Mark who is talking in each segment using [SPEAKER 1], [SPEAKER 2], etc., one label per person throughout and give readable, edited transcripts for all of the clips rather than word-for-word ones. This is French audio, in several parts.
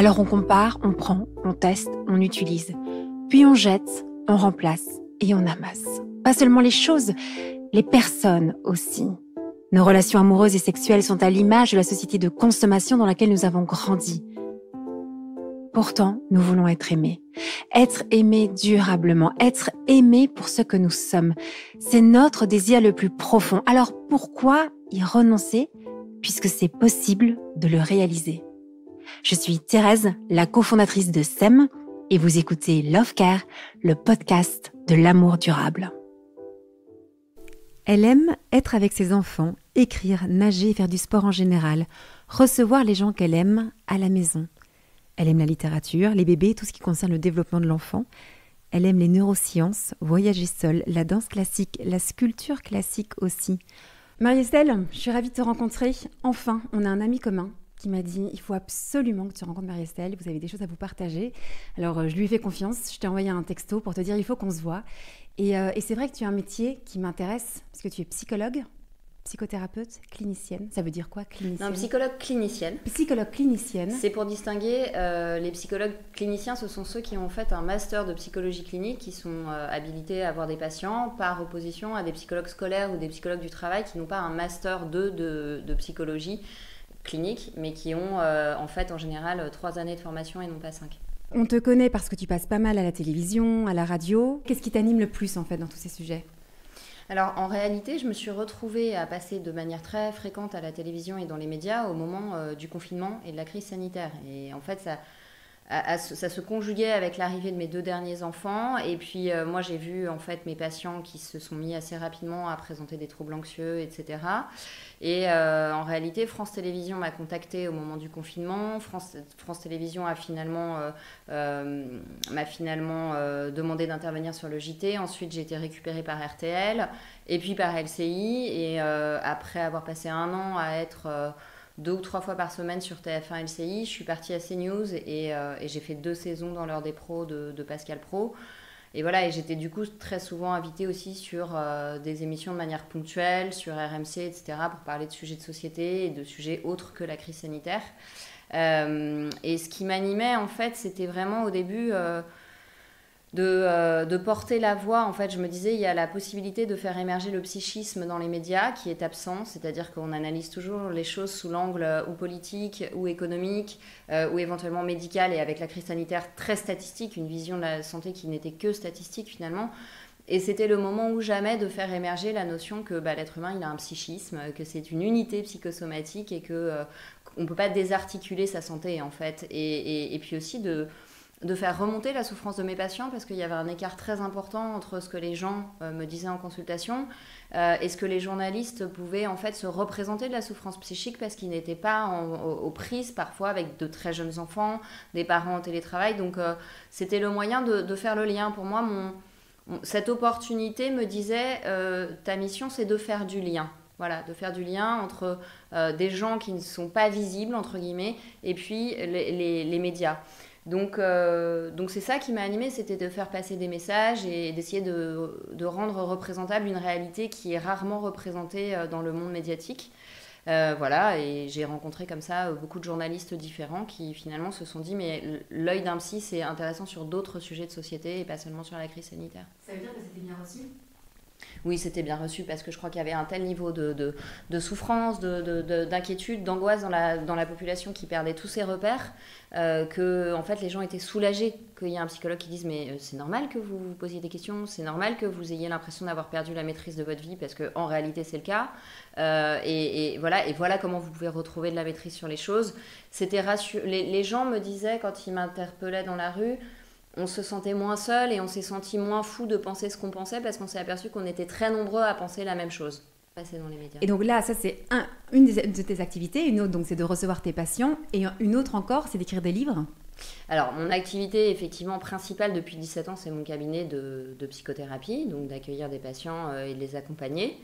[SPEAKER 1] Alors on compare, on prend, on teste, on utilise. Puis on jette, on remplace et on amasse. Pas seulement les choses, les personnes aussi. Nos relations amoureuses et sexuelles sont à l'image de la société de consommation dans laquelle nous avons grandi. Pourtant, nous voulons être aimés. Être aimés durablement, être aimés pour ce que nous sommes. C'est notre désir le plus profond. Alors pourquoi y renoncer puisque c'est possible de le réaliser? Je suis Thérèse, la cofondatrice de SEM, et vous écoutez Love Care, le podcast de l'amour durable. Elle aime être avec ses enfants, écrire, nager, faire du sport en général, recevoir les gens qu'elle aime à la maison. Elle aime la littérature, les bébés, tout ce qui concerne le développement de l'enfant. Elle aime les neurosciences, voyager seule, la danse classique, la sculpture classique aussi. Marie-Estelle, je suis ravie de te rencontrer. Enfin, on a un ami commun qui m'a dit « Il faut absolument que tu rencontres Marie-Estelle, vous avez des choses à vous partager. » Alors, je lui ai fait confiance, je t'ai envoyé un texto pour te dire « Il faut qu'on se voit. » Et c'est vrai que tu as un métier qui m'intéresse, parce que tu es psychologue, psychothérapeute, clinicienne. Ça veut dire quoi, clinicienne?
[SPEAKER 2] Non, psychologue clinicienne.
[SPEAKER 1] Psychologue clinicienne.
[SPEAKER 2] C'est pour distinguer, les psychologues cliniciens, ce sont ceux qui ont fait un master de psychologie clinique, qui sont habilités à voir des patients, par opposition à des psychologues scolaires ou des psychologues du travail qui n'ont pas un master de psychologie clinique, mais qui ont en fait en général 3 années de formation et non pas 5.
[SPEAKER 1] On te connaît parce que tu passes pas mal à la télévision, à la radio. Qu'est-ce qui t'anime le plus en fait dans tous ces sujets?
[SPEAKER 2] Alors en réalité, je me suis retrouvée à passer de manière très fréquente à la télévision et dans les médias au moment du confinement et de la crise sanitaire. Et en fait, ça se conjuguait avec l'arrivée de mes 2 derniers enfants. Et puis moi, j'ai vu en fait mes patients qui se sont mis assez rapidement à présenter des troubles anxieux, etc. Et en réalité, France Télévisions m'a contactée au moment du confinement. France Télévisions m'a finalement demandé d'intervenir sur le JT. Ensuite, j'ai été récupérée par RTL et puis par LCI. Et après avoir passé 1 an à être 2 ou 3 fois par semaine sur TF1 LCI, je suis partie à CNews et j'ai fait 2 saisons dans l'heure des pros de Pascal Praud. Et voilà, et j'étais du coup très souvent invitée aussi sur des émissions de manière ponctuelle, sur RMC, etc., pour parler de sujets de société et de sujets autres que la crise sanitaire. Et ce qui m'animait, en fait, c'était vraiment au début de porter la voix. En fait, je me disais, il y a la possibilité de faire émerger le psychisme dans les médias qui est absent, c'est-à-dire qu'on analyse toujours les choses sous l'angle ou politique ou économique ou éventuellement médical, et avec la crise sanitaire très statistique, une vision de la santé qui n'était que statistique finalement. Et c'était le moment ou jamais de faire émerger la notion que l'être humain, il a un psychisme, que c'est une unité psychosomatique et qu'on ne peut pas désarticuler sa santé en fait. Et puis aussi de faire remonter la souffrance de mes patients, parce qu'il y avait un écart très important entre ce que les gens me disaient en consultation et ce que les journalistes pouvaient en fait se représenter de la souffrance psychique, parce qu'ils n'étaient pas aux prises parfois avec de très jeunes enfants, des parents en télétravail. Donc c'était le moyen de faire le lien. Pour moi, cette opportunité me disait ta mission, c'est de faire du lien. Voilà, de faire du lien entre des gens qui ne sont pas visibles, entre guillemets, et puis les médias. Donc c'est ça qui m'a animée, c'était de faire passer des messages et d'essayer de rendre représentable une réalité qui est rarement représentée dans le monde médiatique. Voilà, et j'ai rencontré comme ça beaucoup de journalistes différents qui finalement se sont dit mais l'œil d'un psy, c'est intéressant sur d'autres sujets de société et pas seulement sur la crise sanitaire.
[SPEAKER 1] Ça veut dire que c'était bien reçu?
[SPEAKER 2] Oui, c'était bien reçu, parce que je crois qu'il y avait un tel niveau de souffrance, d'inquiétude, d'angoisse dans la population qui perdait tous ses repères, que en fait, les gens étaient soulagés qu'il y ait un psychologue qui dise mais c'est normal que vous vous posiez des questions, c'est normal que vous ayez l'impression d'avoir perdu la maîtrise de votre vie, parce qu'en réalité c'est le cas, et voilà comment vous pouvez retrouver de la maîtrise sur les choses. C'était les gens me disaient quand ils m'interpellaient dans la rue, on se sentait moins seul et on s'est senti moins fou de penser ce qu'on pensait, parce qu'on s'est aperçu qu'on était très nombreux à penser la même chose. Passer dans les médias. Et
[SPEAKER 1] donc là, ça c'est une de tes activités. Une autre, donc, c'est de recevoir tes patients. Et une autre encore, c'est d'écrire des livres.
[SPEAKER 2] Alors, mon activité effectivement principale depuis 17 ans, c'est mon cabinet de psychothérapie, donc d'accueillir des patients et de les accompagner.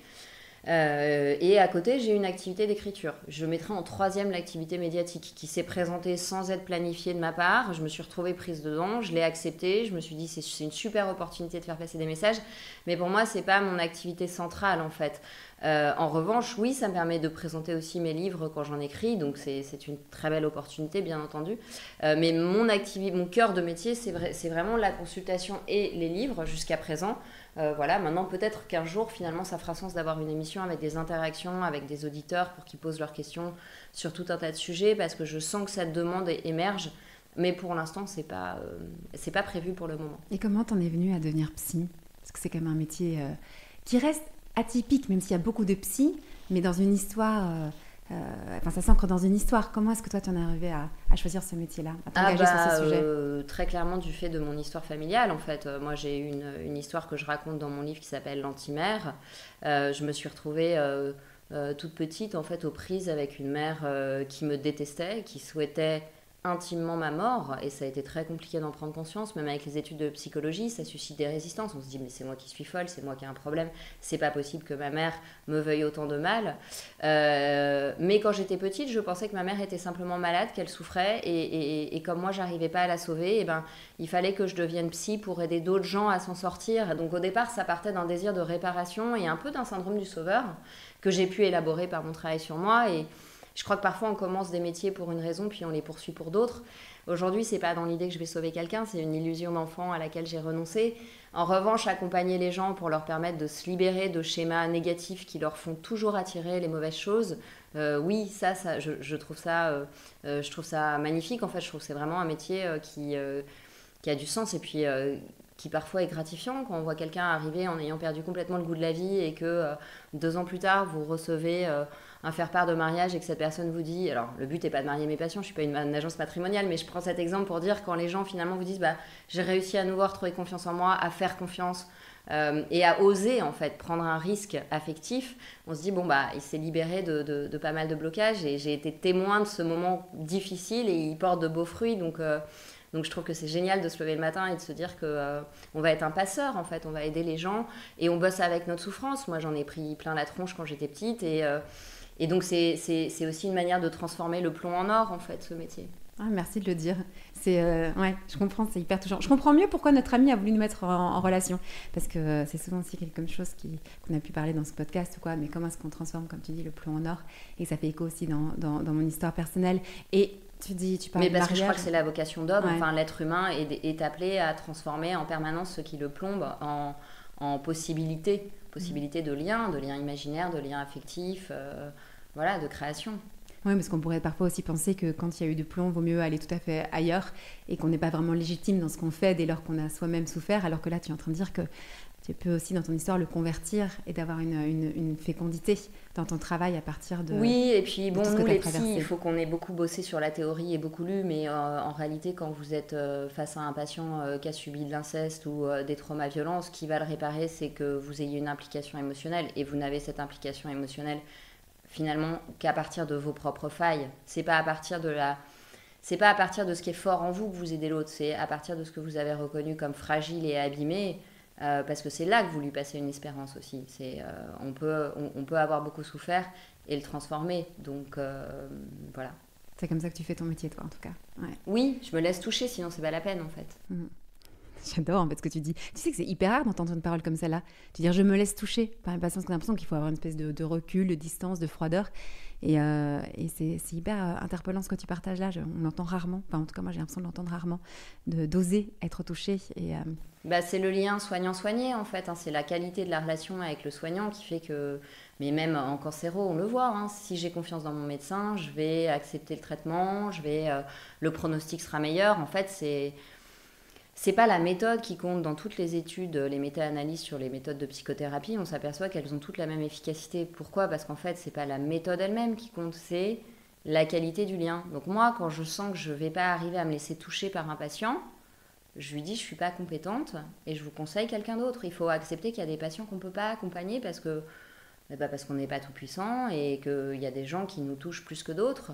[SPEAKER 2] Et à côté, j'ai une activité d'écriture. Je mettrai en 3e l'activité médiatique qui s'est présentée sans être planifiée de ma part. Je me suis retrouvée prise dedans, je l'ai acceptée. Je me suis dit c'est une super opportunité de faire passer des messages. Mais pour moi, c'est pas mon activité centrale en fait. En revanche, oui, ça me permet de présenter aussi mes livres quand j'en écris, donc c'est une très belle opportunité, bien entendu. Mais mon cœur de métier, c'est vraiment la consultation et les livres jusqu'à présent. Voilà, maintenant peut-être qu'un jour, finalement, ça fera sens d'avoir une émission avec des interactions, avec des auditeurs pour qu'ils posent leurs questions sur tout un tas de sujets, parce que je sens que cette demande émerge. Mais pour l'instant, c'est pas prévu pour le moment.
[SPEAKER 1] Et comment t'en es venue à devenir psy ? Parce que c'est quand même un métier qui reste atypique, même s'il y a beaucoup de psy, mais dans une histoire, ça s'ancre dans une histoire. Comment est-ce que toi, tu en es arrivée à choisir ce métier-là, à t'engager sur ce sujet ?
[SPEAKER 2] Très clairement du fait de mon histoire familiale, en fait. Moi, j'ai une histoire que je raconte dans mon livre qui s'appelle L'Antimère. Je me suis retrouvée toute petite, en fait, aux prises avec une mère qui me détestait, qui souhaitait intimement ma mort, et ça a été très compliqué d'en prendre conscience. Même avec les études de psychologie, ça suscite des résistances. On se dit mais c'est moi qui suis folle, c'est moi qui ai un problème, c'est pas possible que ma mère me veuille autant de mal. Mais quand j'étais petite, je pensais que ma mère était simplement malade, qu'elle souffrait, et comme moi j'arrivais pas à la sauver, il fallait que je devienne psy pour aider d'autres gens à s'en sortir. Donc au départ, ça partait d'un désir de réparation et un peu d'un syndrome du sauveur que j'ai pu élaborer par mon travail sur moi. Et je crois que parfois on commence des métiers pour une raison, puis on les poursuit pour d'autres. Aujourd'hui, c'est pas dans l'idée que je vais sauver quelqu'un, c'est une illusion d'enfant à laquelle j'ai renoncé. En revanche, accompagner les gens pour leur permettre de se libérer de schémas négatifs qui leur font toujours attirer les mauvaises choses, oui, je trouve ça magnifique. En fait, je trouve que c'est vraiment un métier qui a du sens, et puis qui parfois est gratifiant quand on voit quelqu'un arriver en ayant perdu complètement le goût de la vie, et que 2 ans plus tard, vous recevez un faire-part de mariage et que cette personne vous dit, alors le but n'est pas de marier mes patients, je ne suis pas une agence matrimoniale, mais je prends cet exemple pour dire quand les gens finalement vous disent j'ai réussi à nouveau à retrouver confiance en moi, à faire confiance et à oser en fait prendre un risque affectif, on se dit il s'est libéré de pas mal de blocages, et j'ai été témoin de ce moment difficile, et il porte de beaux fruits. Donc je trouve que c'est génial de se lever le matin et de se dire que on va être un passeur, en fait, on va aider les gens, et on bosse avec notre souffrance. Moi, j'en ai pris plein la tronche quand j'étais petite, et donc c'est aussi une manière de transformer le plomb en or, en fait, ce métier.
[SPEAKER 1] Ah, merci de le dire. Ouais, je comprends, c'est hyper touchant. Je comprends mieux pourquoi notre ami a voulu nous mettre en relation, parce que c'est souvent aussi quelque chose qu'on a pu parler dans ce podcast ou quoi, mais comment est-ce qu'on transforme, comme tu dis, le plomb en or, et ça fait écho aussi dans mon histoire personnelle. Et tu parles de mariage.
[SPEAKER 2] Mais parce que je crois que c'est la vocation d'homme, ouais. Enfin, l'être humain est appelé à transformer en permanence ce qui le plombe en possibilité de lien imaginaire, de lien affectif, de création.
[SPEAKER 1] Oui, parce qu'on pourrait parfois aussi penser que quand il y a eu du plomb, il vaut mieux aller tout à fait ailleurs, et qu'on n'est pas vraiment légitime dans ce qu'on fait dès lors qu'on a soi-même souffert, alors que là, tu es en train de dire que tu peux aussi, dans ton histoire, le convertir et d'avoir une fécondité dans ton travail à partir de...
[SPEAKER 2] Oui, et puis nous, les psys, il faut qu'on ait beaucoup bossé sur la théorie et beaucoup lu, mais en réalité, quand vous êtes face à un patient qui a subi de l'inceste ou des traumas violents, ce qui va le réparer, c'est que vous ayez une implication émotionnelle, et vous n'avez cette implication émotionnelle finalement qu'à partir de vos propres failles. C'est pas à partir de ce qui est fort en vous que vous aidez l'autre, c'est à partir de ce que vous avez reconnu comme fragile et abîmé, parce que c'est là que vous lui passez une espérance aussi. On peut avoir beaucoup souffert et le transformer, donc voilà.
[SPEAKER 1] C'est comme ça que tu fais ton métier, toi, en tout cas. Ouais.
[SPEAKER 2] Oui, je me laisse toucher, sinon c'est pas la peine, en fait.
[SPEAKER 1] J'adore en fait ce que tu dis. Tu sais que c'est hyper rare d'entendre une parole comme celle-là. Tu dis je me laisse toucher par une patience, qu'on a l'impression qu'il faut avoir une espèce de recul, de distance, de froideur. Et c'est hyper interpellant ce que tu partages là. On l'entend rarement. Enfin, en tout cas, moi j'ai l'impression de l'entendre rarement. D'oser être touché.
[SPEAKER 2] C'est le lien soignant-soigné en fait. C'est la qualité de la relation avec le soignant qui fait que. Mais même en cancéro, on le voit. Si j'ai confiance dans mon médecin, je vais accepter le traitement, le pronostic sera meilleur. En fait, c'est pas la méthode qui compte. Dans toutes les études, les méta-analyses sur les méthodes de psychothérapie, on s'aperçoit qu'elles ont toutes la même efficacité. Pourquoi ? Parce qu'en fait, c'est pas la méthode elle-même qui compte, c'est la qualité du lien. Donc moi, quand je sens que je vais pas arriver à me laisser toucher par un patient, je lui dis je suis pas compétente et je vous conseille quelqu'un d'autre. Il faut accepter qu'il y a des patients qu'on peut pas accompagner parce qu'on n'est pas tout puissant et qu'il y a des gens qui nous touchent plus que d'autres.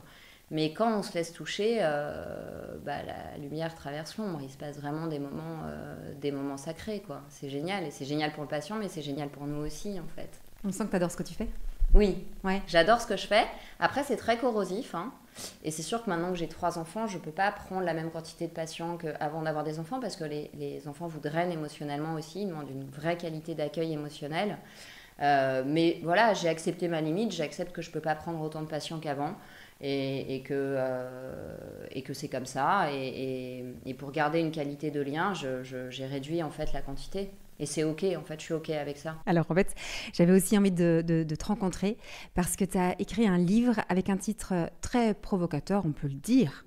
[SPEAKER 2] Mais quand on se laisse toucher, la lumière traverse l'ombre. Il se passe vraiment des moments sacrés, quoi. C'est génial. Et c'est génial pour le patient, mais c'est génial pour nous aussi, en fait.
[SPEAKER 1] On sent que tu adores ce que tu fais ?
[SPEAKER 2] Oui,
[SPEAKER 1] ouais.
[SPEAKER 2] J'adore ce que je fais. Après, c'est très corrosif. Et c'est sûr que maintenant que j'ai 3 enfants, je ne peux pas prendre la même quantité de patients qu'avant d'avoir des enfants, parce que les enfants vous drainent émotionnellement aussi. Ils demandent une vraie qualité d'accueil émotionnel. Mais voilà, j'ai accepté ma limite, j'accepte que je peux pas prendre autant de patients qu'avant. Et que c'est comme ça. Et pour garder une qualité de lien, j'ai réduit en fait la quantité. Et c'est OK, en fait, je suis OK avec ça.
[SPEAKER 1] Alors en fait, j'avais aussi envie de te rencontrer parce que tu as écrit un livre avec un titre très provocateur, on peut le dire,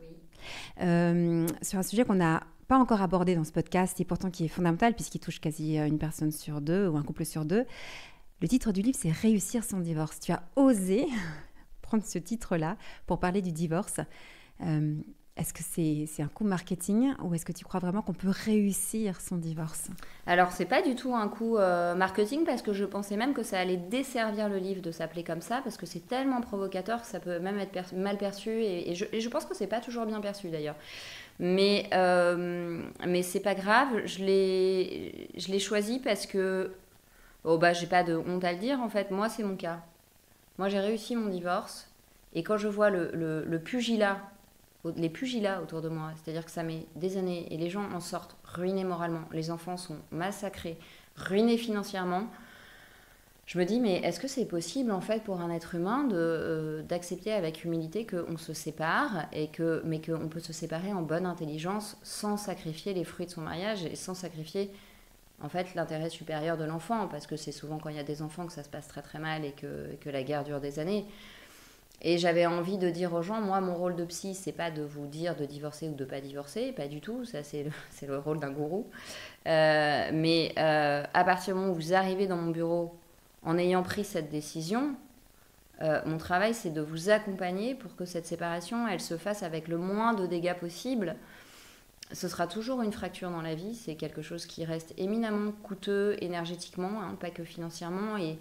[SPEAKER 1] sur un sujet qu'on n'a pas encore abordé dans ce podcast et pourtant qui est fondamental puisqu'il touche quasi une personne sur deux ou un couple sur deux. Le titre du livre, c'est Réussir son divorce. Tu as osé prendre ce titre-là pour parler du divorce. Est-ce que c'est un coup marketing ou est-ce que tu crois vraiment qu'on peut réussir son divorce?
[SPEAKER 2] Alors, c'est pas du tout un coup marketing parce que je pensais même que ça allait desservir le livre de s'appeler comme ça parce que c'est tellement provocateur que ça peut même être mal perçu et je pense que c'est pas toujours bien perçu d'ailleurs. Mais c'est pas grave, je l'ai choisi parce que j'ai pas de honte à le dire en fait, moi c'est mon cas. Moi j'ai réussi mon divorce et quand je vois le pugilat, les pugilats autour de moi, c'est-à-dire que ça met des années et les gens en sortent ruinés moralement, les enfants sont massacrés, ruinés financièrement, je me dis mais est-ce que c'est possible en fait pour un être humain d'accepter avec humilité qu'on se sépare mais qu'on peut se séparer en bonne intelligence sans sacrifier les fruits de son mariage et sans sacrifier en fait l'intérêt supérieur de l'enfant parce que c'est souvent quand il y a des enfants que ça se passe très très mal et que la guerre dure des années. Et j'avais envie de dire aux gens, moi, mon rôle de psy, c'est pas de vous dire de divorcer ou de pas divorcer, pas du tout, ça c'est le rôle d'un gourou. Mais à partir du moment où vous arrivez dans mon bureau en ayant pris cette décision, mon travail c'est de vous accompagner pour que cette séparation, elle se fasse avec le moins de dégâts possible. Ce sera toujours une fracture dans la vie, c'est quelque chose qui reste éminemment coûteux énergétiquement, hein, pas que financièrement, et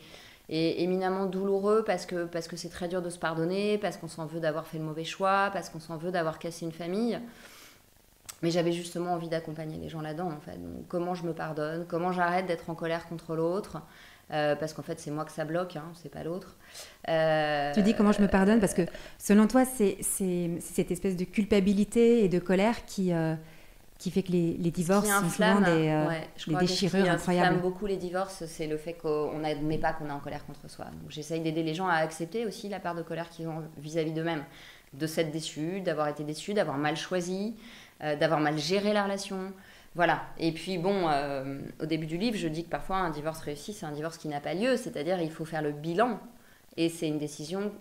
[SPEAKER 2] éminemment douloureux parce que c'est très dur de se pardonner, parce qu'on s'en veut d'avoir fait le mauvais choix, parce qu'on s'en veut d'avoir cassé une famille. Mais j'avais justement envie d'accompagner les gens là-dedans, en fait. Donc, comment je me pardonne, comment j'arrête d'être en colère contre l'autre, parce qu'en fait, c'est moi que ça bloque, hein, c'est pas l'autre.
[SPEAKER 1] Tu dis comment je me pardonne, parce que selon toi, c'est cette espèce de culpabilité et de colère qui fait que les divorces sont souvent des déchirures incroyables. Ce qui
[SPEAKER 2] inflamme beaucoup les divorces, c'est le fait qu'on n'admet pas qu'on est en colère contre soi. Donc j'essaye d'aider les gens à accepter aussi la part de colère qu'ils ont vis-à-vis d'eux-mêmes, de s'être déçus, d'avoir été déçus, d'avoir mal choisi, d'avoir mal géré la relation. Voilà. Et puis bon, au début du livre, je dis que parfois un divorce réussi, c'est un divorce qui n'a pas lieu, c'est-à-dire il faut faire le bilan. Et c'est une décision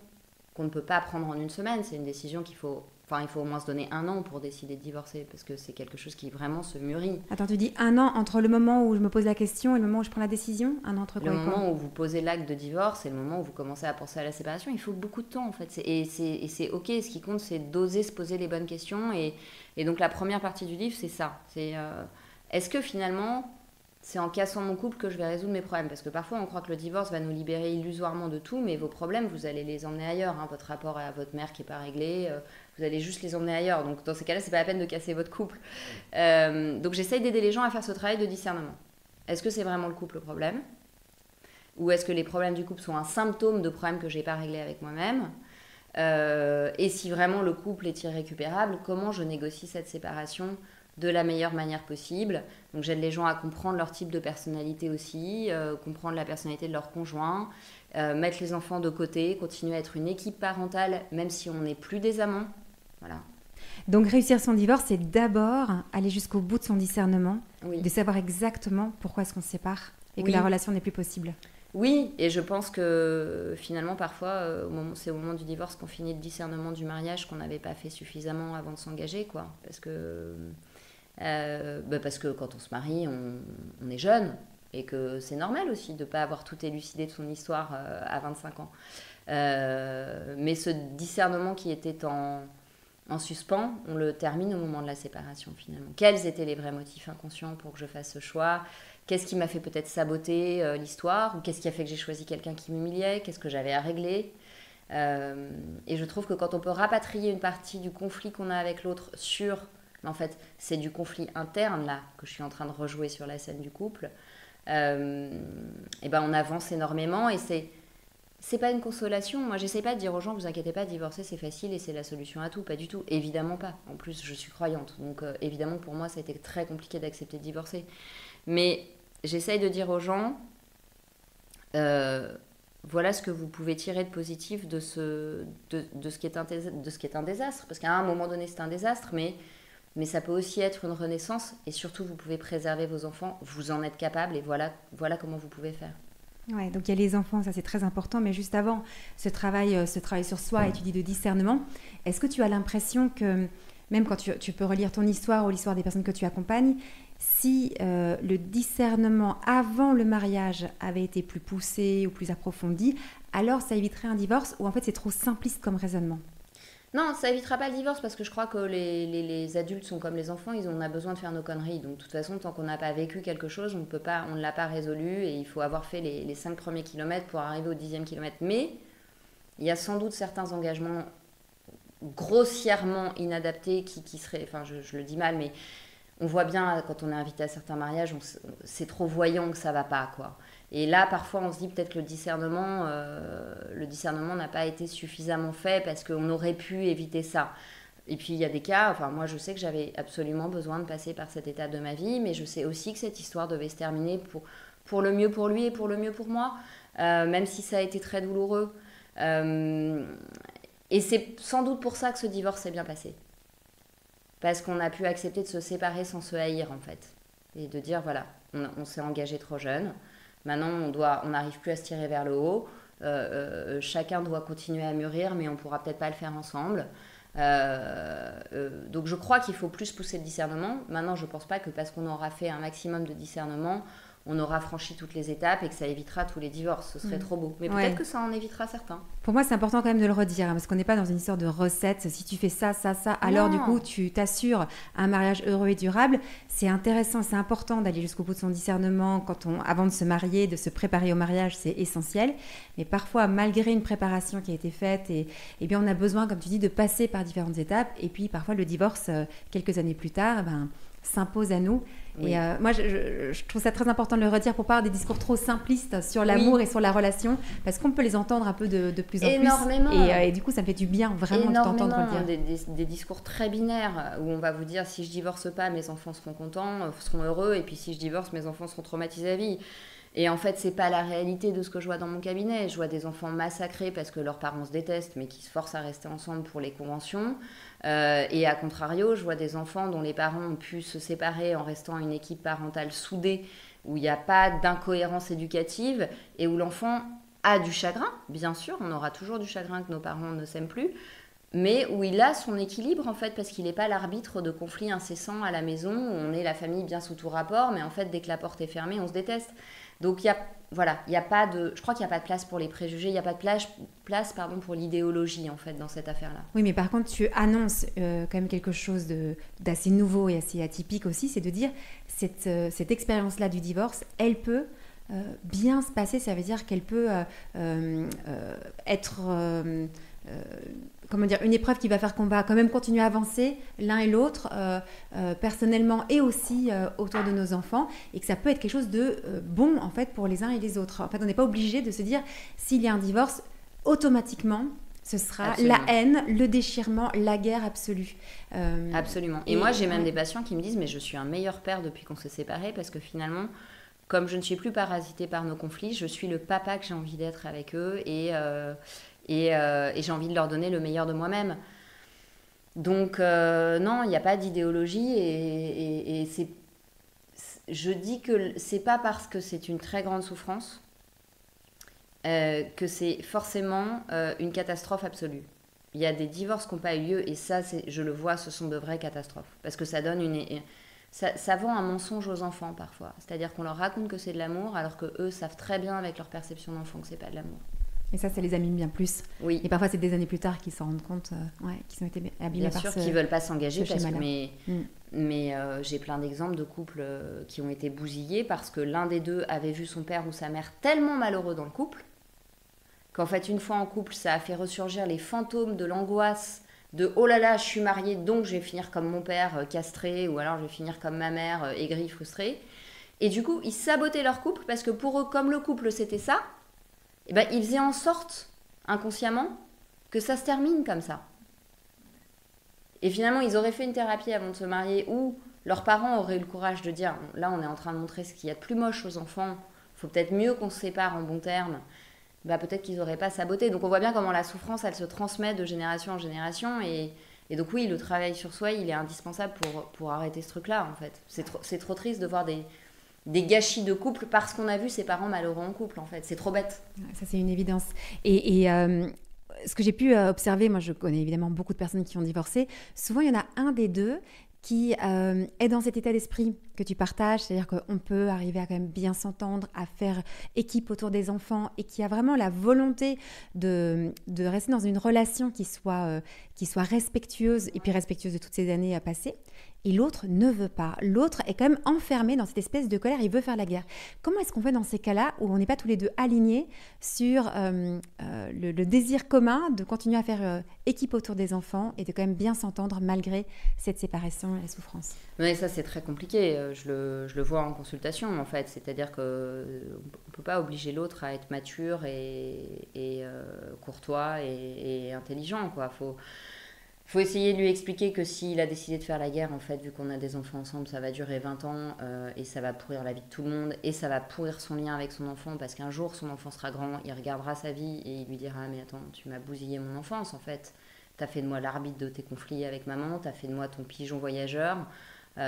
[SPEAKER 2] qu'on ne peut pas prendre en une semaine, c'est une décision qu'il faut... Enfin, il faut au moins se donner 1 an pour décider de divorcer, parce que c'est quelque chose qui vraiment se mûrit.
[SPEAKER 1] Attends, tu dis 1 an entre le moment où je me pose la question et le moment où je prends la décision? Un an entre quoi
[SPEAKER 2] Le
[SPEAKER 1] et quoi?
[SPEAKER 2] moment où vous posez l'acte de divorce et le moment où vous commencez à penser à la séparation, il faut beaucoup de temps en fait. Et c'est OK, ce qui compte c'est d'oser se poser les bonnes questions. Et donc la première partie du livre, c'est ça. C'est est-ce que finalement, c'est en cassant mon couple que je vais résoudre mes problèmes? Parce que parfois on croit que le divorce va nous libérer illusoirement de tout, mais vos problèmes, vous allez les emmener ailleurs. Hein. Votre rapport à votre mère qui n'est pas réglé, vous allez juste les emmener ailleurs. Donc dans ces cas-là, c'est pas la peine de casser votre couple. Donc j'essaye d'aider les gens à faire ce travail de discernement. Est-ce que c'est vraiment le couple le problème? Ou est-ce que les problèmes du couple sont un symptôme de problèmes que je n'ai pas réglés avec moi-même? Et si vraiment le couple est irrécupérable, comment je négocie cette séparation de la meilleure manière possible? Donc j'aide les gens à comprendre leur type de personnalité aussi, comprendre la personnalité de leur conjoint, mettre les enfants de côté, continuer à être une équipe parentale, même si on n'est plus des amants. Voilà.
[SPEAKER 1] Donc réussir son divorce, c'est d'abord aller jusqu'au bout de son discernement,
[SPEAKER 2] Oui.
[SPEAKER 1] de savoir exactement pourquoi est-ce qu'on se sépare et que
[SPEAKER 2] Oui.
[SPEAKER 1] la relation n'est plus possible.
[SPEAKER 2] Oui, et je pense que finalement parfois, c'est au moment du divorce qu'on finit le discernement du mariage qu'on n'avait pas fait suffisamment avant de s'engager, quoi. Parce que quand on se marie, on est jeune et que c'est normal aussi de ne pas avoir tout élucidé de son histoire à 25 ans. Mais ce discernement qui était en suspens, on le termine au moment de la séparation finalement. Quels étaient les vrais motifs inconscients pour que je fasse ce choix? Qu'est-ce qui m'a fait peut-être saboter l'histoire? Ou qu'est-ce qui a fait que j'ai choisi quelqu'un qui m'humiliait? Qu'est-ce que j'avais à régler? Et je trouve que quand on peut rapatrier une partie du conflit qu'on a avec l'autre mais en fait, c'est du conflit interne là que je suis en train de rejouer sur la scène du couple, et ben on avance énormément et c'est pas une consolation. Moi, j'essaie pas de dire aux gens, vous inquiétez pas, divorcer c'est facile et c'est la solution à tout. Pas du tout, évidemment pas. En plus, je suis croyante, donc évidemment pour moi, ça a été très compliqué d'accepter de divorcer. Mais j'essaye de dire aux gens, Voilà ce que vous pouvez tirer de positif de ce qui est un désastre. Parce qu'à un moment donné, c'est un désastre, mais ça peut aussi être une renaissance. Et surtout, vous pouvez préserver vos enfants. Vous en êtes capable et voilà comment vous pouvez faire.
[SPEAKER 1] Ouais, donc il y a les enfants, ça c'est très important. Mais juste avant, ce travail sur soi, et tu dis de discernement, est-ce que tu as l'impression que, même quand tu peux relire ton histoire ou l'histoire des personnes que tu accompagnes, si le discernement avant le mariage avait été plus poussé ou plus approfondi, alors ça éviterait un divorce, ou en fait c'est trop simpliste comme raisonnement?
[SPEAKER 2] Non, ça évitera pas le divorce parce que je crois que les adultes sont comme les enfants, on a besoin de faire nos conneries. Donc de toute façon, tant qu'on n'a pas vécu quelque chose, on ne l'a pas résolu et il faut avoir fait les 5 premiers kilomètres pour arriver au 10e kilomètre. Mais il y a sans doute certains engagements grossièrement inadaptés qui seraient, enfin je le dis mal, mais on voit bien quand on est invité à certains mariages, c'est trop voyant que ça va pas, quoi. Et là, parfois, on se dit peut-être que le discernement n'a pas été suffisamment fait parce qu'on aurait pu éviter ça. Et puis, il y a des cas, enfin, moi, je sais que j'avais absolument besoin de passer par cette étape de ma vie, mais je sais aussi que cette histoire devait se terminer pour le mieux pour lui et pour le mieux pour moi, même si ça a été très douloureux. Et c'est sans doute pour ça que ce divorce s'est bien passé. Parce qu'on a pu accepter de se séparer sans se haïr, en fait. Et de dire, voilà, on s'est engagé trop jeune. Maintenant, on n'arrive plus à se tirer vers le haut. Chacun doit continuer à mûrir, mais on ne pourra peut-être pas le faire ensemble. Donc, je crois qu'il faut plus pousser le discernement. Maintenant, je ne pense pas que parce qu'on aura fait un maximum de discernement, on aura franchi toutes les étapes et que ça évitera tous les divorces. Ce serait trop beau. Mais peut-être que ça en évitera certains.
[SPEAKER 1] Pour moi, c'est important quand même de le redire, parce qu'on n'est pas dans une histoire de recette. Si tu fais ça, alors du coup, tu t'assures un mariage heureux et durable. C'est intéressant, c'est important d'aller jusqu'au bout de son discernement avant de se marier, de se préparer au mariage, c'est essentiel. Mais parfois, malgré une préparation qui a été faite, et bien, on a besoin, comme tu dis, de passer par différentes étapes. Et puis, parfois, le divorce, quelques années plus tard, s'impose à nous. Oui. Et moi, je trouve ça très important de le redire pour pas avoir des discours trop simplistes sur l'amour et sur la relation, parce qu'on peut les entendre un peu de plus en
[SPEAKER 2] énormément.
[SPEAKER 1] Plus. Et du coup, ça me fait du bien vraiment de t'entendre le
[SPEAKER 2] dire. Des discours très binaires où on va vous dire si je divorce pas, mes enfants seront contents, seront heureux, et puis si je divorce, mes enfants seront traumatisés à vie. Et en fait, c'est pas la réalité de ce que je vois dans mon cabinet. Je vois des enfants massacrés parce que leurs parents se détestent, mais qui se forcent à rester ensemble pour les conventions. Et à contrario, je vois des enfants dont les parents ont pu se séparer en restant une équipe parentale soudée, où il n'y a pas d'incohérence éducative et où l'enfant a du chagrin. Bien sûr, on aura toujours du chagrin que nos parents ne s'aiment plus, mais où il a son équilibre, en fait, parce qu'il n'est pas l'arbitre de conflits incessants à la maison, où on est la famille bien sous tout rapport, mais en fait, dès que la porte est fermée, on se déteste. Donc, je crois qu'il n'y a pas de place pour les préjugés, il n'y a pas de place pour l'idéologie, en fait, dans cette affaire-là.
[SPEAKER 1] Oui, mais par contre, tu annonces quand même quelque chose d'assez nouveau et assez atypique aussi, c'est de dire cette expérience-là du divorce, elle peut bien se passer, ça veut dire qu'elle peut être... une épreuve qui va faire qu'on va quand même continuer à avancer l'un et l'autre personnellement et aussi autour de nos enfants, et que ça peut être quelque chose de bon en fait pour les uns et les autres. En fait, on n'est pas obligé de se dire s'il y a un divorce, automatiquement ce sera Absolument. La haine, le déchirement, la guerre absolue.
[SPEAKER 2] Absolument. Et moi, j'ai même des patients qui me disent mais je suis un meilleur père depuis qu'on s'est séparés, parce que finalement, comme je ne suis plus parasitée par nos conflits, je suis le papa que j'ai envie d'être avec eux, et j'ai envie de leur donner le meilleur de moi-même. Donc non, il n'y a pas d'idéologie, et je dis que c'est pas parce que c'est une très grande souffrance que c'est forcément une catastrophe absolue. Il y a des divorces qui n'ont pas eu lieu, et ça, je le vois, ce sont de vraies catastrophes, parce que ça donne ça vend un mensonge aux enfants parfois. C'est-à-dire qu'on leur raconte que c'est de l'amour, alors qu'eux savent très bien avec leur perception d'enfant que c'est pas de l'amour.
[SPEAKER 1] Et ça les abîme bien plus.
[SPEAKER 2] Oui.
[SPEAKER 1] Et parfois, c'est des années plus tard qu'ils s'en rendent compte qu'ils ont été abîmés par
[SPEAKER 2] Bien sûr qu'ils ne veulent pas s'engager,
[SPEAKER 1] mais
[SPEAKER 2] j'ai plein d'exemples de couples qui ont été bousillés parce que l'un des deux avait vu son père ou sa mère tellement malheureux dans le couple qu'en fait, une fois en couple, ça a fait ressurgir les fantômes de l'angoisse de « oh là là, je suis mariée, donc je vais finir comme mon père, castré, ou alors je vais finir comme ma mère, aigrie, frustrée ». Et du coup, ils sabotaient leur couple parce que pour eux, comme le couple, c'était ça, ils faisaient en sorte, inconsciemment, que ça se termine comme ça. Et finalement, ils auraient fait une thérapie avant de se marier, où leurs parents auraient eu le courage de dire « là, on est en train de montrer ce qu'il y a de plus moche aux enfants, faut peut-être mieux qu'on se sépare en bons termes, bah, peut-être qu'ils n'auraient pas saboté. Donc on voit bien comment la souffrance, elle se transmet de génération en génération. Et donc oui, le travail sur soi, il est indispensable pour arrêter ce truc-là, en fait. C'est trop triste de voir des gâchis de couple parce qu'on a vu ses parents malheureux en couple, en fait. C'est trop bête.
[SPEAKER 1] Ça, c'est une évidence. Et ce que j'ai pu observer, moi, je connais évidemment beaucoup de personnes qui ont divorcé. Souvent, il y en a un des deux qui est dans cet état d'esprit que tu partages, c'est-à-dire qu'on peut arriver à quand même bien s'entendre, à faire équipe autour des enfants et qui a vraiment la volonté de rester dans une relation qui soit respectueuse et puis respectueuse de toutes ces années à passer. Et l'autre ne veut pas. L'autre est quand même enfermé dans cette espèce de colère, il veut faire la guerre. Comment est-ce qu'on fait dans ces cas-là où on n'est pas tous les deux alignés sur le désir commun de continuer à faire équipe autour des enfants et de quand même bien s'entendre malgré cette séparation et la souffrance?
[SPEAKER 2] Mais ça, c'est très compliqué. Je le vois en consultation, en fait. C'est-à-dire qu'on ne peut pas obliger l'autre à être mature et courtois et intelligent, quoi. Faut essayer de lui expliquer que s'il a décidé de faire la guerre, en fait, vu qu'on a des enfants ensemble, ça va durer 20 ans et ça va pourrir la vie de tout le monde et ça va pourrir son lien avec son enfant parce qu'un jour, son enfant sera grand, il regardera sa vie et il lui dira « Mais attends, tu m'as bousillé mon enfance, en fait. T'as fait de moi l'arbitre de tes conflits avec maman, t'as fait de moi ton pigeon voyageur. Donc,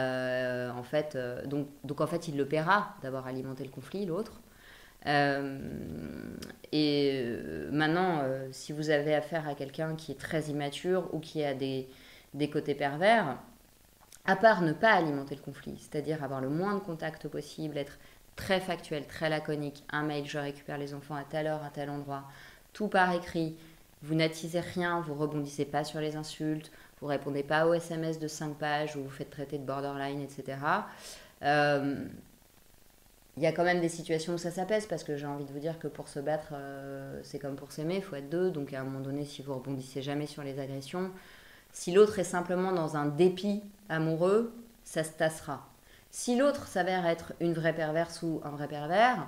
[SPEAKER 2] en fait, il le paiera d'avoir alimenté le conflit, l'autre. Maintenant, si vous avez affaire à quelqu'un qui est très immature ou qui a des côtés pervers, à part ne pas alimenter le conflit, c'est-à-dire avoir le moins de contact possible, être très factuel, très laconique, un mail, je récupère les enfants à telle heure, à tel endroit, tout par écrit, vous n'attisez rien, vous rebondissez pas sur les insultes, vous répondez pas aux SMS de 5 pages où vous faites traiter de borderline, etc. Il y a quand même des situations où ça s'apaise parce que j'ai envie de vous dire que pour se battre, c'est comme pour s'aimer, il faut être deux. Donc à un moment donné, si vous rebondissez jamais sur les agressions, si l'autre est simplement dans un dépit amoureux, ça se tassera. Si l'autre s'avère être une vraie perverse ou un vrai pervers,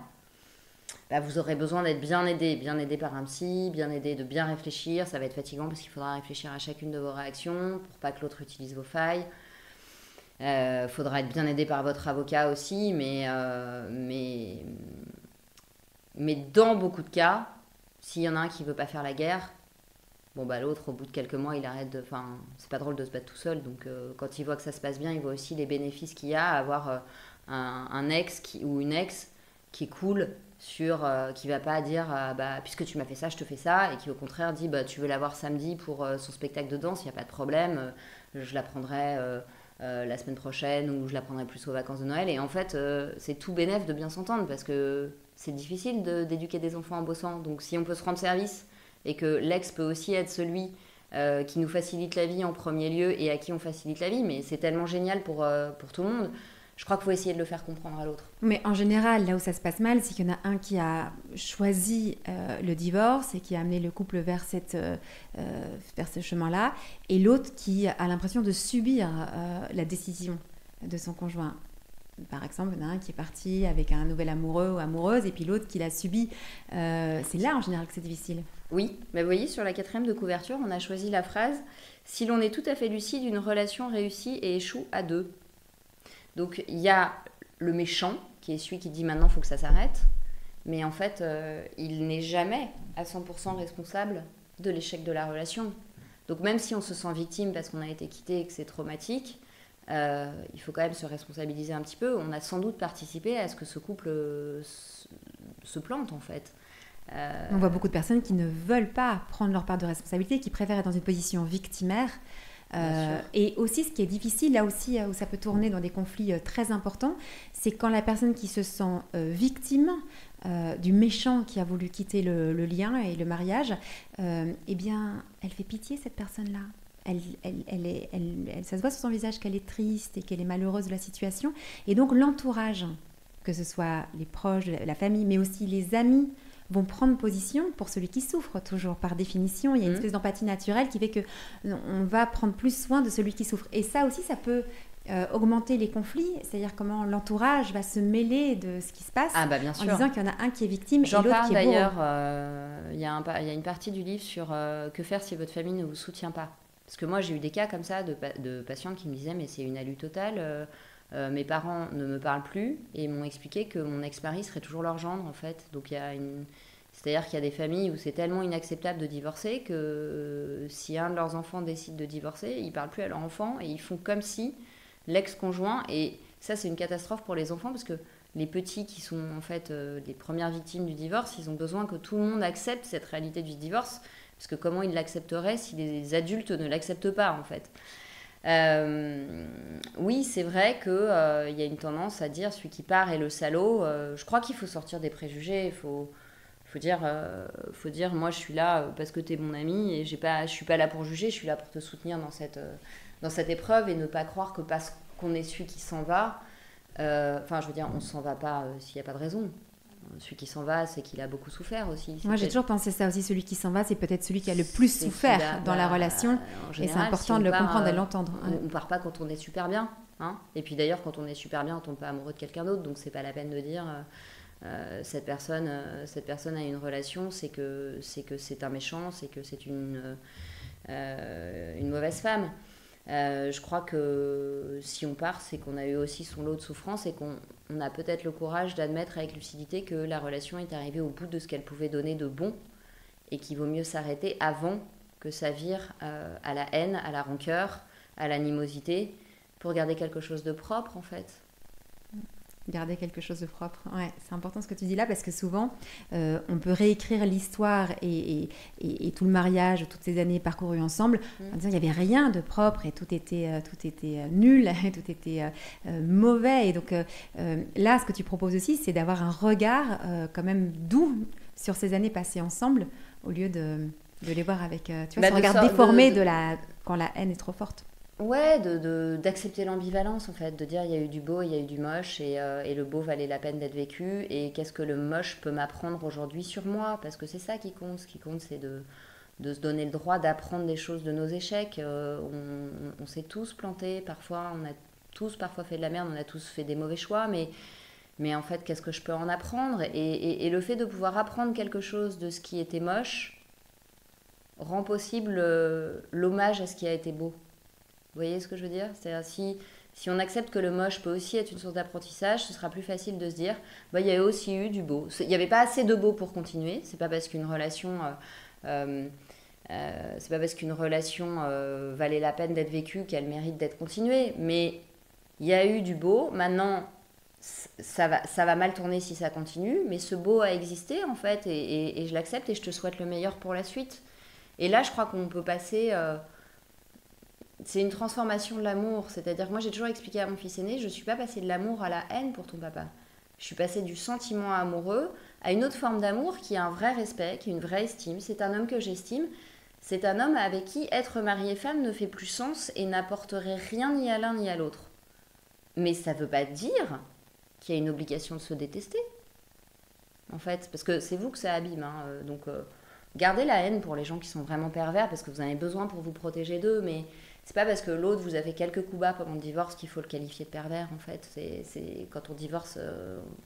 [SPEAKER 2] bah vous aurez besoin d'être bien aidé par un psy, bien aidé de bien réfléchir. Ça va être fatigant parce qu'il faudra réfléchir à chacune de vos réactions pour pas que l'autre utilise vos failles. Faudra être bien aidé par votre avocat aussi, mais dans beaucoup de cas, s'il y en a un qui veut pas faire la guerre, bon bah l'autre au bout de quelques mois il arrête de, enfin c'est pas drôle de se battre tout seul, donc quand il voit que ça se passe bien, il voit aussi les bénéfices qu'il y a à avoir un ex ou une ex qui est cool qui va pas dire bah puisque tu m'as fait ça je te fais ça, et qui au contraire dit bah tu veux la voir samedi pour son spectacle de danse, il y a pas de problème, je la prendrai la semaine prochaine ou je la prendrai plus aux vacances de Noël. Et en fait c'est tout bénef de bien s'entendre parce que c'est difficile d'éduquer des enfants en bossant, donc si on peut se rendre service et que l'ex peut aussi être celui qui nous facilite la vie en premier lieu et à qui on facilite la vie, mais c'est tellement génial pour tout le monde. Je crois qu'il faut essayer de le faire comprendre à l'autre.
[SPEAKER 1] Mais en général, là où ça se passe mal, c'est qu'il y en a un qui a choisi le divorce et qui a amené le couple vers ce chemin-là, et l'autre qui a l'impression de subir la décision de son conjoint. Par exemple, il y en a un qui est parti avec un nouvel amoureux ou amoureuse, et puis l'autre qui l'a subi. C'est là, en général, que c'est difficile.
[SPEAKER 2] Oui, mais vous voyez, sur la 4e de couverture, on a choisi la phrase « Si l'on est tout à fait lucide, une relation réussit et échoue à deux ». Donc, il y a le méchant, qui est celui qui dit « Maintenant, il faut que ça s'arrête ». Mais en fait, il n'est jamais à 100% responsable de l'échec de la relation. Donc, même si on se sent victime parce qu'on a été quitté et que c'est traumatique, il faut quand même se responsabiliser un petit peu. On a sans doute participé à ce que ce couple se plante, en fait.
[SPEAKER 1] On voit beaucoup de personnes qui ne veulent pas prendre leur part de responsabilité, qui préfèrent être dans une position victimaire. Et aussi, ce qui est difficile, là aussi, où ça peut tourner dans des conflits très importants, c'est quand la personne qui se sent victime du méchant qui a voulu quitter le lien et le mariage, eh bien, elle fait pitié, cette personne-là. Ça se voit sur son visage qu'elle est triste et qu'elle est malheureuse de la situation. Et donc, l'entourage, que ce soit les proches, la famille, mais aussi les amis, vont prendre position pour celui qui souffre, toujours par définition. Il y a une espèce d'empathie naturelle qui fait qu'on va prendre plus soin de celui qui souffre. Et ça aussi, ça peut augmenter les conflits, c'est-à-dire comment l'entourage va se mêler de ce qui se passe,
[SPEAKER 2] bien sûr.
[SPEAKER 1] En disant qu'il y en a un qui est victime et l'autre qui est
[SPEAKER 2] bourreau. J'en parle d'ailleurs, il y a une partie du livre sur que faire si votre famille ne vous soutient pas. Parce que moi, j'ai eu des cas comme ça de patientes qui me disaient « mais c'est une alu totale, Mes parents ne me parlent plus et m'ont expliqué que mon ex-mari serait toujours leur gendre, en fait. Donc, c'est-à-dire qu'il y a des familles où c'est tellement inacceptable de divorcer que si un de leurs enfants décide de divorcer, ils ne parlent plus à leur enfant et ils font comme si l'ex-conjoint... Et ça, c'est une catastrophe pour les enfants parce que les petits qui sont en fait les premières victimes du divorce, ils ont besoin que tout le monde accepte cette réalité du divorce, parce que comment ils l'accepteraient si les adultes ne l'acceptent pas, en fait. Oui, c'est vrai qu'il y a une tendance à dire celui qui part est le salaud. Je crois qu'il faut sortir des préjugés, il faut dire, moi je suis là parce que tu es mon ami et je suis pas là pour juger, je suis là pour te soutenir dans cette épreuve et ne pas croire que parce qu'on est celui qui s'en va, je veux dire, on s'en va pas s'il n'y a pas de raison. Celui qui s'en va, c'est qu'il a beaucoup souffert aussi.
[SPEAKER 1] Moi, j'ai toujours pensé ça aussi. Celui qui s'en va, c'est peut-être celui qui a le plus souffert dans la relation. Et c'est important de le comprendre et de l'entendre.
[SPEAKER 2] On ne part pas quand on est super bien. Hein, et puis d'ailleurs, quand on est super bien, on ne tombe pas amoureux de quelqu'un d'autre. Donc, c'est pas la peine de dire cette personne a une relation, c'est que c'est un méchant, c'est que c'est une mauvaise femme. Je crois que si on part, c'est qu'on a eu aussi son lot de souffrance et qu'on a peut-être le courage d'admettre avec lucidité que la relation est arrivée au bout de ce qu'elle pouvait donner de bon et qu'il vaut mieux s'arrêter avant que ça vire à la haine, à la rancœur, à l'animosité, pour garder quelque chose de propre, en fait.
[SPEAKER 1] Garder quelque chose de propre. Ouais, c'est important ce que tu dis là parce que souvent, on peut réécrire l'histoire et tout le mariage, toutes ces années parcourues ensemble, en disant qu'il n'y avait rien de propre et tout était nul, tout était mauvais. Et donc là, ce que tu proposes aussi, c'est d'avoir un regard quand même doux sur ces années passées ensemble au lieu de les voir avec ce regard déformé quand la haine est trop forte.
[SPEAKER 2] Ouais, d'accepter l'ambivalence en fait, de dire il y a eu du beau, il y a eu du moche et le beau valait la peine d'être vécu et qu'est-ce que le moche peut m'apprendre aujourd'hui sur moi, parce que c'est ça qui compte. Ce qui compte, c'est de se donner le droit d'apprendre des choses de nos échecs. On s'est tous plantés, parfois on a tous parfois fait de la merde, on a tous fait des mauvais choix, mais en fait qu'est-ce que je peux en apprendre et le fait de pouvoir apprendre quelque chose de ce qui était moche rend possible l'hommage à ce qui a été beau. Vous voyez ce que je veux dire ? C'est-à-dire si on accepte que le moche peut aussi être une source d'apprentissage, ce sera plus facile de se dire il y a aussi eu du beau. Il n'y avait pas assez de beau pour continuer. C'est pas parce qu'une relation valait la peine d'être vécue qu'elle mérite d'être continuée. Mais il y a eu du beau. Maintenant, ça va mal tourner si ça continue. Mais ce beau a existé en fait et je l'accepte et je te souhaite le meilleur pour la suite. Et là, je crois qu'on peut passer... c'est une transformation de l'amour. C'est-à-dire que moi, j'ai toujours expliqué à mon fils aîné, je ne suis pas passée de l'amour à la haine pour ton papa. Je suis passée du sentiment amoureux à une autre forme d'amour qui a un vrai respect, qui a une vraie estime. C'est un homme que j'estime. C'est un homme avec qui être mari et femme ne fait plus sens et n'apporterait rien ni à l'un ni à l'autre. Mais ça ne veut pas dire qu'il y a une obligation de se détester. En fait, parce que c'est vous que ça abîme. Donc, gardez la haine pour les gens qui sont vraiment pervers parce que vous en avez besoin pour vous protéger d'eux, mais... c'est pas parce que l'autre vous a fait quelques coups bas pendant le divorce qu'il faut le qualifier de pervers, en fait. Quand on divorce,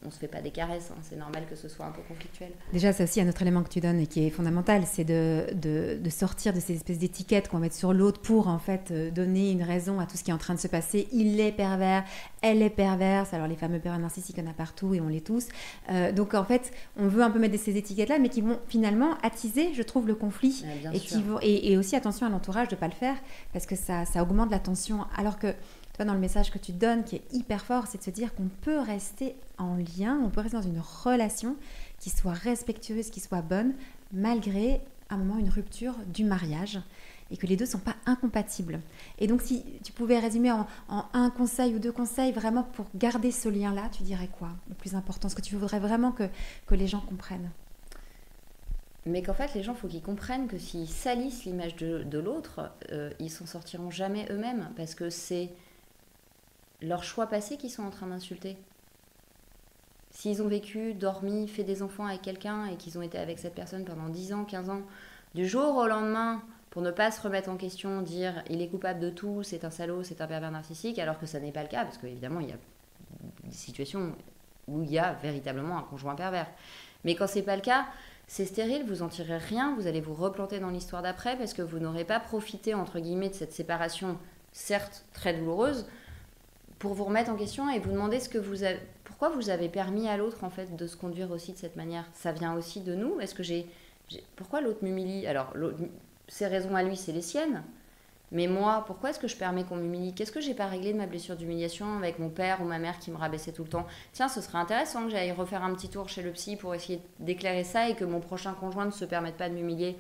[SPEAKER 2] on se fait pas des caresses. Hein. C'est normal que ce soit un peu conflictuel.
[SPEAKER 1] Déjà, c'est aussi un autre élément que tu donnes et qui est fondamental, c'est de sortir de ces espèces d'étiquettes qu'on va mettre sur l'autre pour, en fait, donner une raison à tout ce qui est en train de se passer. Il est pervers, elle est perverse. Alors, les fameux pervers narcissiques, il y en a partout et on l'est tous. Donc, en fait, on veut un peu mettre ces étiquettes-là, mais qui vont finalement attiser, je trouve, le conflit. Et aussi, attention à l'entourage de ne pas le faire, parce que ça augmente la tension. Alors que, toi, dans le message que tu donnes, qui est hyper fort, c'est de se dire qu'on peut rester en lien, on peut rester dans une relation qui soit respectueuse, qui soit bonne, malgré, à un moment, une rupture du mariage, et que les deux ne sont pas incompatibles. Et donc, si tu pouvais résumer en un conseil ou deux conseils, vraiment pour garder ce lien-là, tu dirais quoi ? Le plus important, ce que tu voudrais vraiment que les gens comprennent ?
[SPEAKER 2] Mais qu'en fait, les gens, il faut qu'ils comprennent que s'ils salissent l'image de l'autre, ils s'en sortiront jamais eux-mêmes, parce que c'est leur choix passé qu'ils sont en train d'insulter. S'ils ont vécu, dormi, fait des enfants avec quelqu'un et qu'ils ont été avec cette personne pendant 10 ans, 15 ans, du jour au lendemain, pour ne pas se remettre en question, dire « il est coupable de tout, c'est un salaud, c'est un pervers narcissique », alors que ça n'est pas le cas, parce qu'évidemment, il y a des situations où il y a véritablement un conjoint pervers. Mais quand c'est pas le cas... c'est stérile, vous en tirez rien, vous allez vous replanter dans l'histoire d'après parce que vous n'aurez pas profité, entre guillemets, de cette séparation, certes très douloureuse, pour vous remettre en question et vous demander pourquoi vous avez permis à l'autre en fait de se conduire aussi de cette manière. Ça vient aussi de nous. Est-ce que pourquoi l'autre m'humilie? Alors, ses raisons à lui, c'est les siennes. Mais moi, pourquoi est-ce que je permets qu'on m'humilie? Qu'est-ce que j'ai pas réglé de ma blessure d'humiliation avec mon père ou ma mère qui me rabaissait tout le temps? Tiens, ce serait intéressant que j'aille refaire un petit tour chez le psy pour essayer d'éclairer ça et que mon prochain conjoint ne se permette pas de m'humilier.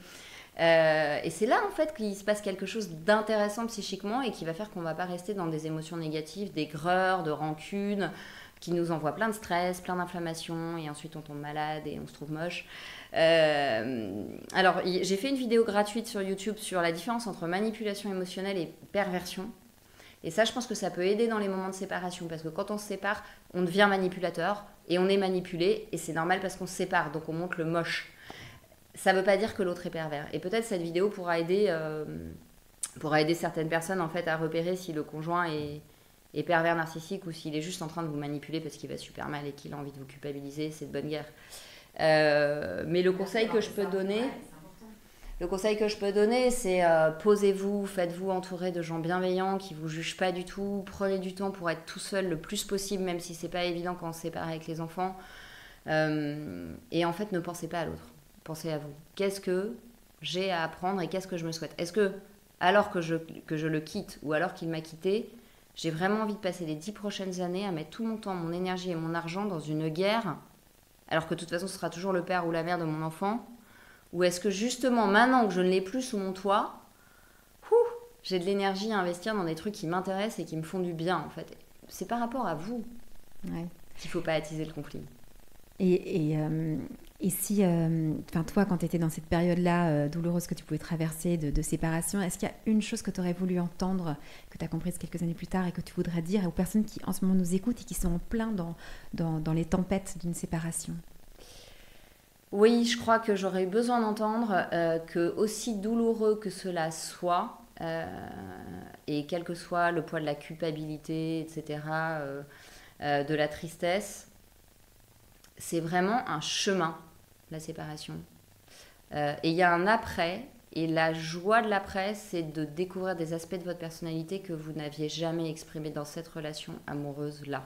[SPEAKER 2] Et c'est là, en fait, qu'il se passe quelque chose d'intéressant psychiquement et qui va faire qu'on va pas rester dans des émotions négatives, d'aigreur, de rancune, qui nous envoie plein de stress, plein d'inflammation, et ensuite on tombe malade et on se trouve moche. Alors, j'ai fait une vidéo gratuite sur YouTube sur la différence entre manipulation émotionnelle et perversion. Et ça, je pense que ça peut aider dans les moments de séparation, parce que quand on se sépare, on devient manipulateur, et on est manipulé, et c'est normal parce qu'on se sépare, donc on montre le moche. Ça ne veut pas dire que l'autre est pervers. Et peut-être cette vidéo pourra aider certaines personnes en fait, à repérer si le conjoint est pervers narcissique ou s'il est juste en train de vous manipuler parce qu'il va super mal et qu'il a envie de vous culpabiliser. C'est de bonne guerre. Mais le conseil que je peux donner, c'est posez-vous, faites-vous entourer de gens bienveillants qui ne vous jugent pas du tout. Prenez du temps pour être tout seul le plus possible, même si ce n'est pas évident quand on se sépare avec les enfants. Et en fait, ne pensez pas à l'autre. Pensez à vous. Qu'est-ce que j'ai à apprendre et qu'est-ce que je me souhaite? Est-ce que, alors que je le quitte ou alors qu'il m'a quitté, j'ai vraiment envie de passer les 10 prochaines années à mettre tout mon temps, mon énergie et mon argent dans une guerre, alors que de toute façon ce sera toujours le père ou la mère de mon enfant? Ou est-ce que justement, maintenant que je ne l'ai plus sous mon toit, j'ai de l'énergie à investir dans des trucs qui m'intéressent et qui me font du bien en fait? C'est par rapport à vous qu'il ne faut pas attiser le conflit.
[SPEAKER 1] Et si, toi, quand tu étais dans cette période-là douloureuse que tu pouvais traverser de séparation, est-ce qu'il y a une chose que tu aurais voulu entendre, que tu as comprise quelques années plus tard et que tu voudrais dire aux personnes qui en ce moment nous écoutent et qui sont en plein dans les tempêtes d'une séparation?
[SPEAKER 2] Oui, je crois que j'aurais eu besoin d'entendre que, aussi douloureux que cela soit, et quel que soit le poids de la culpabilité, etc., de la tristesse, c'est vraiment un chemin, la séparation. Et il y a un après, et la joie de l'après, c'est de découvrir des aspects de votre personnalité que vous n'aviez jamais exprimés dans cette relation amoureuse-là.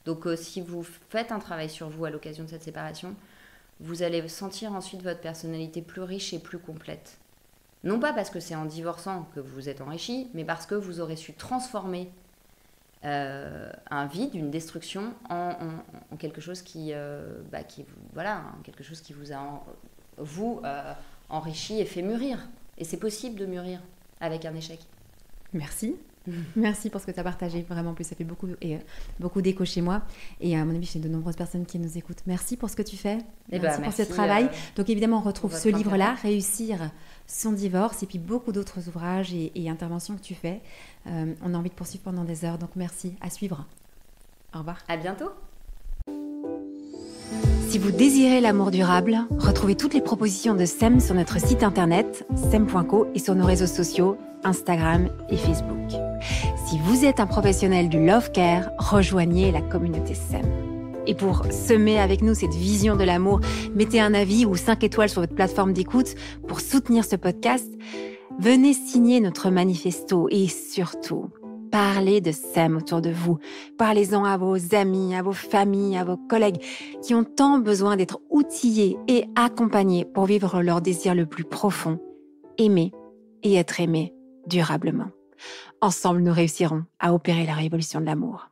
[SPEAKER 2] Donc si vous faites un travail sur vous à l'occasion de cette séparation, vous allez sentir ensuite votre personnalité plus riche et plus complète. Non pas parce que c'est en divorçant que vous vous êtes enrichi, mais parce que vous aurez su transformer un vide, une destruction en quelque chose quelque chose qui vous a enrichi et fait mûrir. Et c'est possible de mûrir avec un échec.
[SPEAKER 1] Merci. Merci pour ce que tu as partagé. Vraiment, plus ça fait beaucoup d'écho chez moi. Et à mon avis, chez de nombreuses personnes qui nous écoutent. Merci pour ce que tu fais. Merci pour ce travail. Donc évidemment, on retrouve ce livre-là, Réussir son divorce, et puis beaucoup d'autres ouvrages et interventions que tu fais. On a envie de poursuivre pendant des heures. Donc merci. À suivre. Au revoir.
[SPEAKER 2] À bientôt.
[SPEAKER 1] Si vous désirez l'amour durable, retrouvez toutes les propositions de SEM sur notre site internet sem.co et sur nos réseaux sociaux Instagram et Facebook. Si vous êtes un professionnel du Love Care, rejoignez la communauté SEM. Et pour semer avec nous cette vision de l'amour, mettez un avis ou 5 étoiles sur votre plateforme d'écoute pour soutenir ce podcast. Venez signer notre manifesto et surtout, parlez de SEM autour de vous. Parlez-en à vos amis, à vos familles, à vos collègues qui ont tant besoin d'être outillés et accompagnés pour vivre leur désir le plus profond, aimer et être aimé durablement. Ensemble, nous réussirons à opérer la révolution de l'amour.